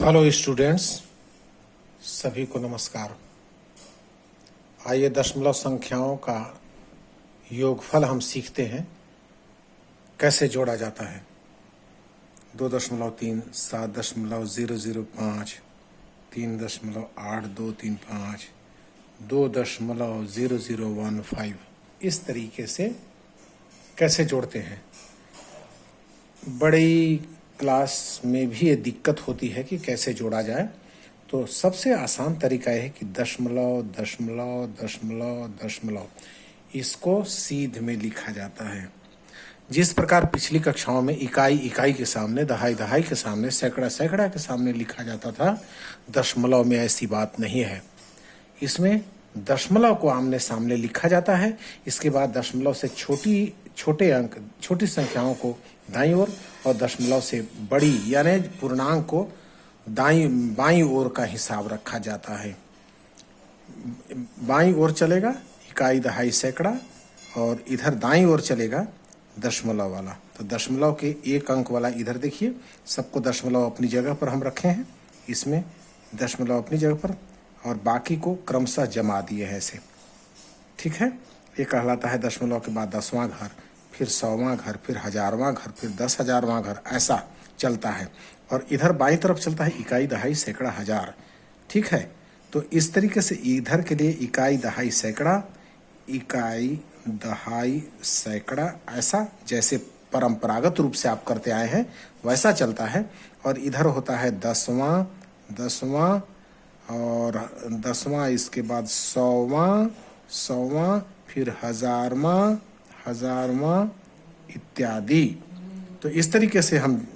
Hello students, सभी को नमस्कार। आइए दशमलव संख्याओं का योगफल हम सीखते हैं कैसे जोड़ा जाता है। 2.3, 7.005, 3.8235, 2.0015 इस तरीके से कैसे जोड़ते हैं। बड़ी क्लास में भी ये दिक्कत होती है कि कैसे जोड़ा जाए, तो सबसे आसान तरीका है कि दशमलव दशमलव दशमलव दशमलव इसको सीध में लिखा जाता है। जिस प्रकार पिछली कक्षाओं में इकाई इकाई के सामने, दहाई दहाई के सामने, सैकड़ा सैकड़ा के सामने लिखा जाता था, दशमलव में ऐसी बात नहीं है। इसमें दशमलव को आमने सामने लिखा जाता है। इसके बाद दशमलव से छोटे अंक, छोटी संख्याओं को दाईं ओर और दशमलव से बड़ी यानी पूर्णांक को बाईं ओर का हिसाब रखा जाता है। बाईं ओर चलेगा इकाई दहाई सैकड़ा और इधर दाईं ओर चलेगा दशमलव वाला। तो दशमलव के एक अंक वाला इधर देखिए, सबको दशमलव अपनी जगह पर हम रखे हैं, इसमें दशमलव अपनी जगह पर और बाकी को क्रमशः जमा दिए हैं ऐसे। ठीक है, ये कहलाता है दशमलव के बाद 10वां घर, फिर 100वां घर, फिर 1000वां घर, फिर 10,000वां घर, ऐसा चलता है। और इधर बाईं तरफ चलता है इकाई दहाई सैकड़ा हजार। ठीक है, तो इस तरीके से इधर के लिए इकाई दहाई सैकड़ा, इकाई दहाई सैकड़ा, ऐसा जैसे परंपरागत रूप से आप करते आए हैं वैसा चलता है। और इधर होता है 10वां, 10वां और 10वां, इसके बाद 100वां, 100वां, फिर 1000वां, 1000वां इत्यादि। तो इस तरीके से हम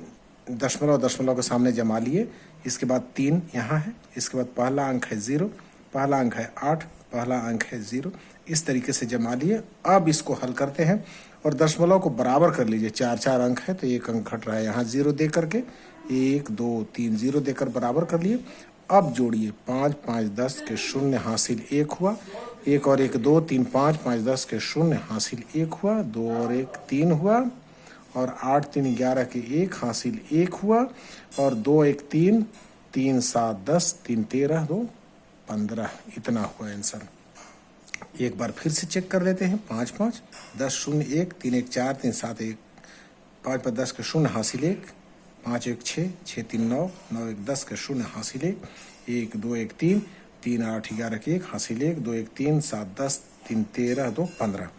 दशमलव दशमलव के सामने जमा लिए। इसके बाद 3 यहाँ है, इसके बाद पहला अंक है 0, पहला अंक है 8, पहला अंक है 0, इस तरीके से जमा लिए। अब इसको हल करते हैं और दशमलव को बराबर कर लीजिए। 4 अंक है तो एक अंक घट रहा है, यहाँ 0 दे करके 1 2 3 0 देकर बराबर कर लिए। अब जोड़िए 5 5 10 के 0 हासिल 1 हुआ, 1 और 1 2 3 5 5 10 के 0 हासिल 1 हुआ, 2 और 1 3 हुआ और 8 3 11 के 1 हासिल 1 हुआ और 2 1 3 3 7 10 3 13 2 15, इतना हुआ आंसर। एक बार फिर से चेक कर लेते हैं। 5 5 10 0 1 3 1 4 3 7 1 5 5 10 के 0 हासिल 1, 5 1 6 6 3 9 9 1 10 के 0 हासिल 1, 1 2 1 3 3 8 11 के 1 हासिल 1, 2 1 3 7 10 3 13 2 15।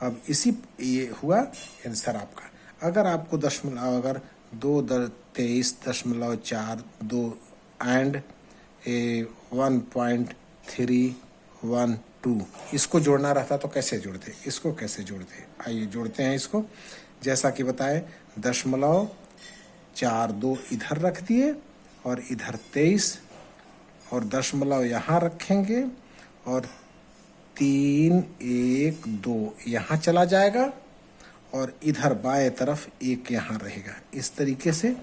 अब इसी ये हुआ आंसर आपका। अगर आपको दशमलव, अगर 2.23.42 एंड 1.312 इसको जोड़ना रहता तो कैसे जोड़ते, इसको कैसे जोड़ते, आइए जोड़ते हैं इसको। जैसा कि बताए, दशमलव 4 2 इधर रख दिए और इधर 23 और दशमलव यहाँ रखेंगे और 3 1 2 यहाँ चला जाएगा और इधर बाएं तरफ 1 यहाँ रहेगा। इस तरीके से,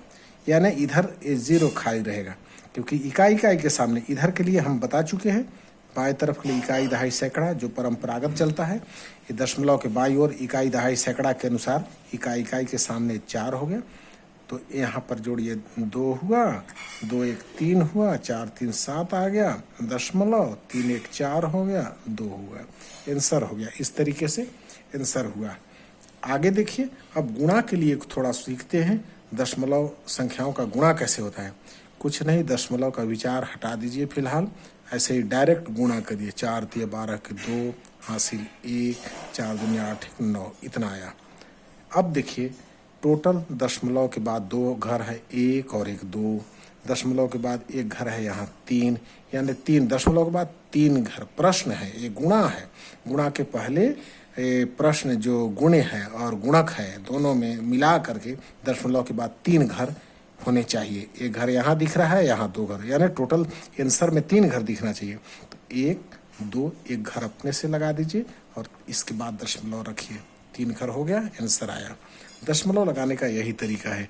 यानी इधर 0 खाली रहेगा, क्योंकि इकाई इकाई के सामने इधर के लिए हम बता चुके हैं। बाएं तरफ के लिए इकाई दहाई सैकड़ा जो परंपरागत चलता है, ये दशमलव के बाईं ओर इकाई दहाई सैकड़ा के अनुसार इकाई इकाई के सामने 4 हो गया। तो यहाँ पर जोड़िए 2 हुआ, 2 1 3 हुआ, 4 3 7 आ गया, दशमलव 3 1 4 हो गया, 2 हुआ, आंसर हो गया। इस तरीके से आंसर हुआ। आगे देखिए, अब गुणा के लिए थोड़ा सीखते हैं। दशमलव संख्याओं का गुणा कैसे होता है। कुछ नहीं, दशमलव का विचार हटा दीजिए फिलहाल, ऐसे ही डायरेक्ट गुणा करिए। 4 3 12 के 2 हासिल 1, 4 दूनी 8 9, इतना आया। अब देखिए, टोटल दशमलव के बाद 2 घर है, 1 और 1 2, दशमलव के बाद 1 घर है यहाँ 3, यानी 3 दशमलव के बाद 3 घर। प्रश्न है, ये गुणा है। गुणा के पहले प्रश्न जो गुणे है और गुणक है, दोनों में मिला करके दशमलव के बाद 3 घर होने चाहिए। एक घर यहाँ दिख रहा है, यहाँ 2 घर, यानी टोटल आंसर में 3 घर दिखना चाहिए। तो 1 2 1 घर अपने से लगा दीजिए और इसके बाद दशमलव रखिए, 3 घर हो गया, आंसर आया। दशमलव लगाने का यही तरीका है।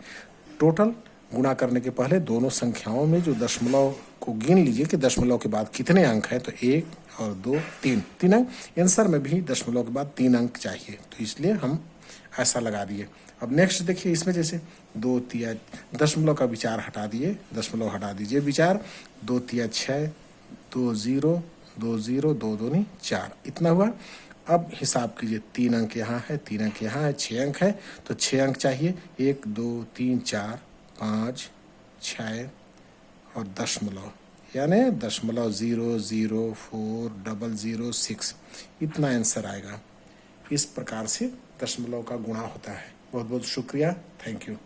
टोटल गुणा करने के पहले दोनों संख्याओं में जो दशमलव को गिन लीजिए कि दशमलव के बाद कितने अंक हैं। तो 1 और 2 3 अंक। आंसर में भी दशमलव के बाद 3 अंक चाहिए, तो इसलिए हम ऐसा लगा दिए। अब नेक्स्ट देखिए, इसमें जैसे 2 तिया दशमलव का विचार हटा दिए, दशमलव हटा दीजिए विचार, 2 तिया 6, 2 0 2 0 2 दूनी 4, इतना हुआ। अब हिसाब कीजिए, 3 अंक यहाँ है, 3 अंक यहाँ है, 6 अंक है, तो 6 अंक चाहिए, 1 2 3 4 5 6 और दशमलव, यानी दशमलव 0.04006, इतना आंसर आएगा। इस प्रकार से दशमलव का गुणा होता है। बहुत बहुत शुक्रिया, थैंक यू।